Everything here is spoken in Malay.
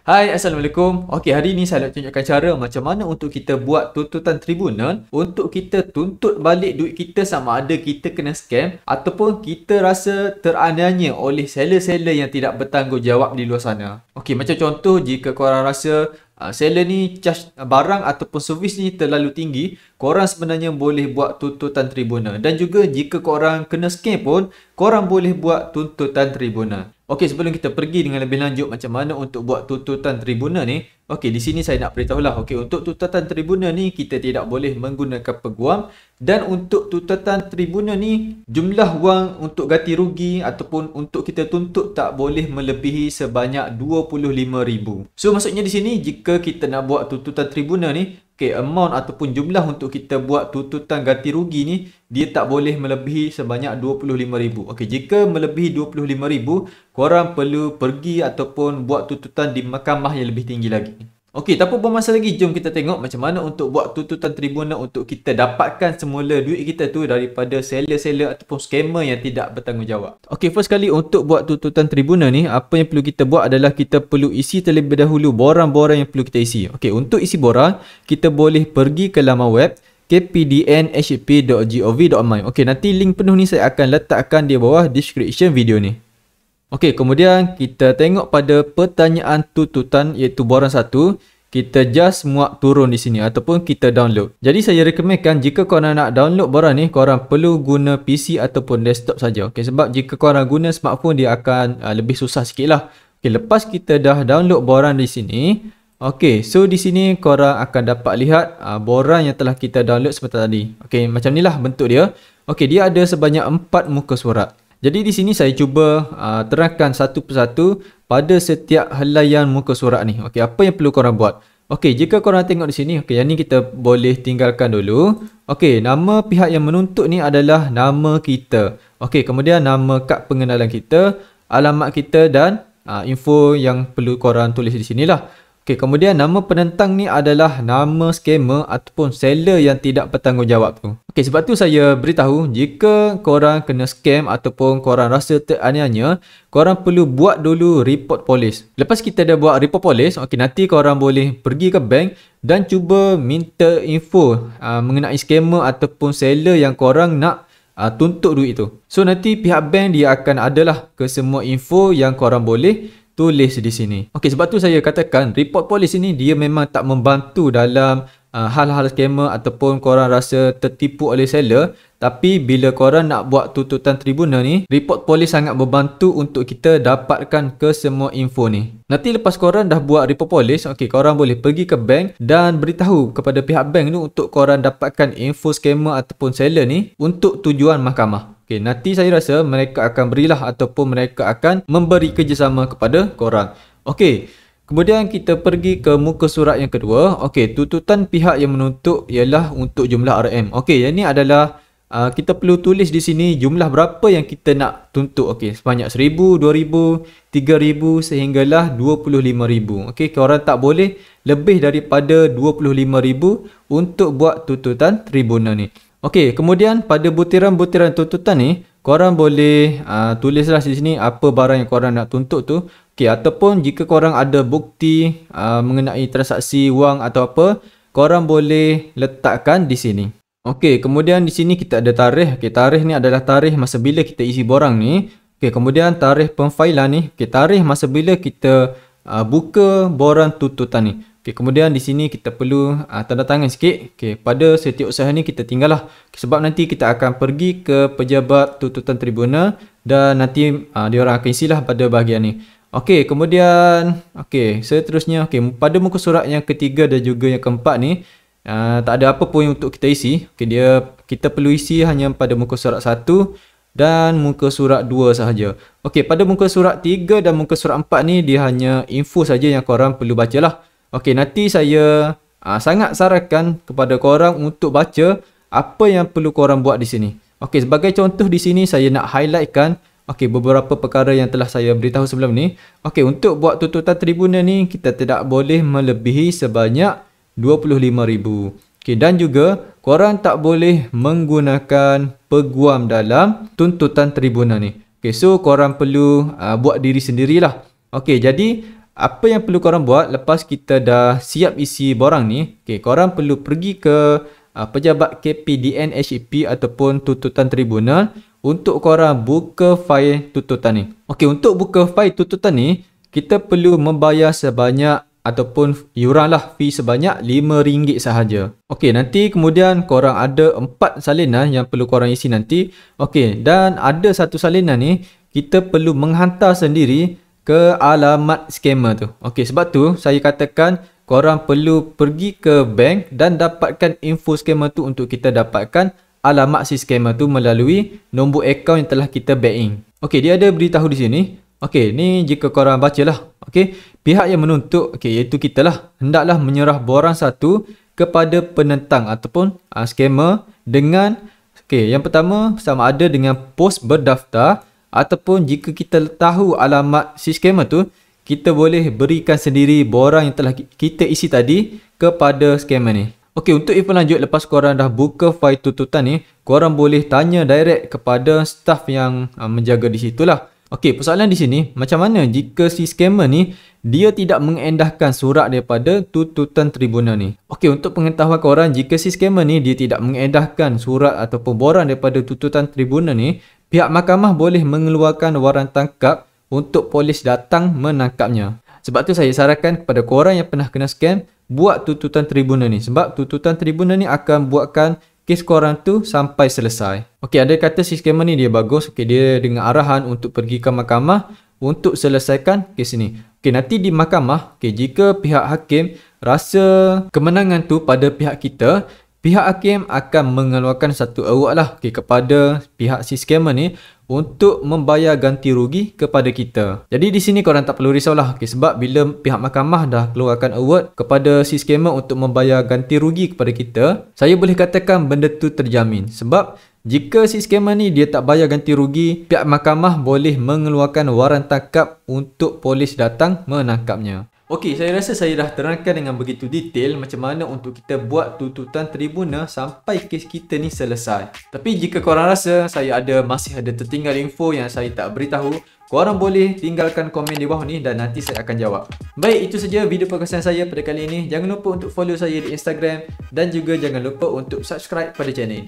Hai, Assalamualaikum. Okey, hari ini saya nak tunjukkan cara macam mana untuk kita buat tuntutan tribunal untuk kita tuntut balik duit kita sama ada kita kena scam ataupun kita rasa teraniaya oleh seller-seller yang tidak bertanggungjawab di luar sana. Okey, macam contoh jika korang rasa seller ni charge barang ataupun servis ni terlalu tinggi, korang sebenarnya boleh buat tuntutan tribunal. Dan juga jika korang kena scam pun, korang boleh buat tuntutan tribunal. Okey, sebelum kita pergi dengan lebih lanjut macam mana untuk buat tuntutan tribunal ni, okey, di sini saya nak beritahulah. Okey, untuk tuntutan tribunal ni kita tidak boleh menggunakan peguam, dan untuk tuntutan tribunal ni jumlah wang untuk ganti rugi ataupun untuk kita tuntut tak boleh melebihi sebanyak 25,000. So maksudnya di sini jika kita nak buat tuntutan tribunal ni, okey, amount ataupun jumlah untuk kita buat tuntutan ganti rugi ni dia tak boleh melebihi sebanyak 25,000. Okey, jika melebihi 25,000, korang perlu pergi ataupun buat tuntutan di mahkamah yang lebih tinggi lagi. Okey, tanpa buang masa lagi, jom kita tengok macam mana untuk buat tuntutan tribunal untuk kita dapatkan semula duit kita tu daripada seller-seller ataupun scammer yang tidak bertanggungjawab. Okey, first kali untuk buat tuntutan tribunal ni, apa yang perlu kita buat adalah kita perlu isi terlebih dahulu borang-borang yang perlu kita isi. Okey, untuk isi borang, kita boleh pergi ke laman web kpdnhp.gov.my. Okey, nanti link penuh ni saya akan letakkan di bawah description video ni. Okey, kemudian kita tengok pada pertanyaan tuntutan iaitu borang 1, kita just muat turun di sini ataupun kita download. Jadi saya rekomenkan jika korang nak download borang ni, korang perlu guna PC ataupun desktop saja. Okey, sebab jika korang guna smartphone dia akan lebih susah sikit lah. Okey, lepas kita dah download borang di sini, okey, so di sini korang akan dapat lihat borang yang telah kita download seperti tadi. Okey, macam ni lah bentuk dia. Okey, dia ada sebanyak 4 muka surat. Jadi di sini saya cuba terangkan satu persatu pada setiap helaian muka surat ni. Okey, apa yang perlu korang buat? Okey, jika korang tengok di sini, okey, yang ni kita boleh tinggalkan dulu. Okey, nama pihak yang menuntut ni adalah nama kita. Okey, kemudian nama kad pengenalan kita, alamat kita dan info yang perlu korang tulis di sinilah. Okey, kemudian nama penentang ni adalah nama scammer ataupun seller yang tidak bertanggungjawab tu. Okey, sebab tu saya beritahu jika korang kena scam ataupun korang rasa teraniaya, korang perlu buat dulu report polis. Lepas kita dah buat report polis, okey, nanti korang boleh pergi ke bank dan cuba minta info mengenai scammer ataupun seller yang korang nak tuntut duit tu. So nanti pihak bank dia akan adalah ke semua info yang korang boleh tulis di sini. Okey, sebab tu saya katakan report polis ini dia memang tak membantu dalam hal-hal scammer ataupun korang rasa tertipu oleh seller. Tapi bila korang nak buat tuntutan tribunal ni, report polis sangat membantu untuk kita dapatkan ke semua info ni. Nanti lepas korang dah buat report polis, okey, korang boleh pergi ke bank dan beritahu kepada pihak bank ni untuk korang dapatkan info scammer ataupun seller ni untuk tujuan mahkamah. Okey, nanti saya rasa mereka akan berilah ataupun mereka akan memberi kerjasama kepada korang. Okey, kemudian kita pergi ke muka surat yang kedua. Okey, tuntutan pihak yang menuntut ialah untuk jumlah RM. Okey, yang ni adalah kita perlu tulis di sini jumlah berapa yang kita nak tuntut. Okey, sebanyak 1,000, 2,000, 3,000 sehinggalah 25,000. Okey, korang tak boleh lebih daripada 25,000 untuk buat tuntutan tribunal ni. Okey, kemudian pada butiran-butiran tuntutan ni, korang boleh tulislah di sini apa barang yang korang nak tuntut tu. Okey, ataupun jika korang ada bukti mengenai transaksi wang atau apa, korang boleh letakkan di sini. Okey, kemudian di sini kita ada tarikh. Okey, tarikh ni adalah tarikh masa bila kita isi borang ni. Okey, kemudian tarikh pemfailan ni, okey, tarikh masa bila kita buka borang tuntutan ni. Okay, kemudian di sini kita perlu tanda tangan sikit. Okay, pada setiausaha ni kita tinggal lah. Okay, sebab nanti kita akan pergi ke pejabat tuntutan tribunal dan nanti diorang akan isilah pada bahagian ni. Okey, kemudian seterusnya pada muka surat yang ketiga dan juga yang keempat ni tak ada apa pun untuk kita isi. Okey, kita perlu isi hanya pada muka surat 1 dan muka surat 2 sahaja. Okey, pada muka surat 3 dan muka surat 4 ni dia hanya info saja yang korang perlu bacalah. Okey, nanti saya sangat sarankan kepada korang untuk baca apa yang perlu korang buat di sini. Okey, sebagai contoh di sini saya nak highlightkan beberapa perkara yang telah saya beritahu sebelum ni. Okey, untuk buat tuntutan tribunal ni kita tidak boleh melebihi sebanyak 25,000. Okey, dan juga korang tak boleh menggunakan peguam dalam tuntutan tribunal ni. Okey, so korang perlu buat diri sendirilah. Okey, jadi apa yang perlu korang buat lepas kita dah siap isi borang ni, okay, korang perlu pergi ke pejabat KPDN HEP ataupun tuntutan tribunal untuk korang buka fail tuntutan ni. Okey, untuk buka fail tuntutan ni, kita perlu membayar sebanyak ataupun iuran lah, fee sebanyak RM5 sahaja. Okey, nanti kemudian korang ada 4 salinan yang perlu korang isi nanti. Okey, dan ada satu salinan ni kita perlu menghantar sendiri ke alamat scammer tu. Okey, sebab tu saya katakan korang perlu pergi ke bank dan dapatkan info scammer tu untuk kita dapatkan alamat si scammer tu melalui nombor akaun yang telah kita bank in. Okey, dia ada beritahu di sini. Okey, ni jika korang bacalah. Okey, pihak yang menuntut, okey, iaitu kita lah, hendaklah menyerah borang satu kepada penentang ataupun scammer dengan, okey, yang pertama sama ada dengan pos berdaftar, ataupun jika kita tahu alamat si scammer tu, kita boleh berikan sendiri borang yang telah kita isi tadi kepada scammer ni. Okey, untuk info lanjut, lepas korang dah buka fail tuntutan ni, korang boleh tanya direct kepada staff yang menjaga di situ lah. Okey, persoalan di sini, macam mana jika si scammer ni dia tidak mengendahkan surat daripada tuntutan tribunal ni? Okey, untuk pengetahuan korang, jika si scammer ni dia tidak mengendahkan surat ataupun borang daripada tuntutan tribunal ni, pihak mahkamah boleh mengeluarkan waran tangkap untuk polis datang menangkapnya. Sebab tu saya sarankan kepada korang yang pernah kena scam, buat tuntutan tribunal ni. Sebab tuntutan tribunal ni akan buatkan kes korang tu sampai selesai. Okey, ada kata si scammer ni dia bagus. Okey, dia dengan arahan untuk pergi ke mahkamah untuk selesaikan kes ni. Okey, nanti di mahkamah, okey, jika pihak hakim rasa kemenangan tu pada pihak kita, pihak hakim akan mengeluarkan satu award lah, okey, kepada pihak si scammer ni untuk membayar ganti rugi kepada kita. Jadi di sini korang tak perlu risaulah, okey, sebab bila pihak mahkamah dah keluarkan award kepada si scammer untuk membayar ganti rugi kepada kita, saya boleh katakan benda tu terjamin. Sebab jika si scammer ni dia tak bayar ganti rugi, pihak mahkamah boleh mengeluarkan waran tangkap untuk polis datang menangkapnya. Okey, saya rasa saya dah terangkan dengan begitu detail macam mana untuk kita buat tuntutan tribunal sampai kes kita ni selesai. Tapi jika korang rasa masih ada tertinggal info yang saya tak beritahu, korang boleh tinggalkan komen di bawah ni dan nanti saya akan jawab. Baik, itu saja video perkongsian saya pada kali ini. Jangan lupa untuk follow saya di Instagram dan juga jangan lupa untuk subscribe pada channel ini.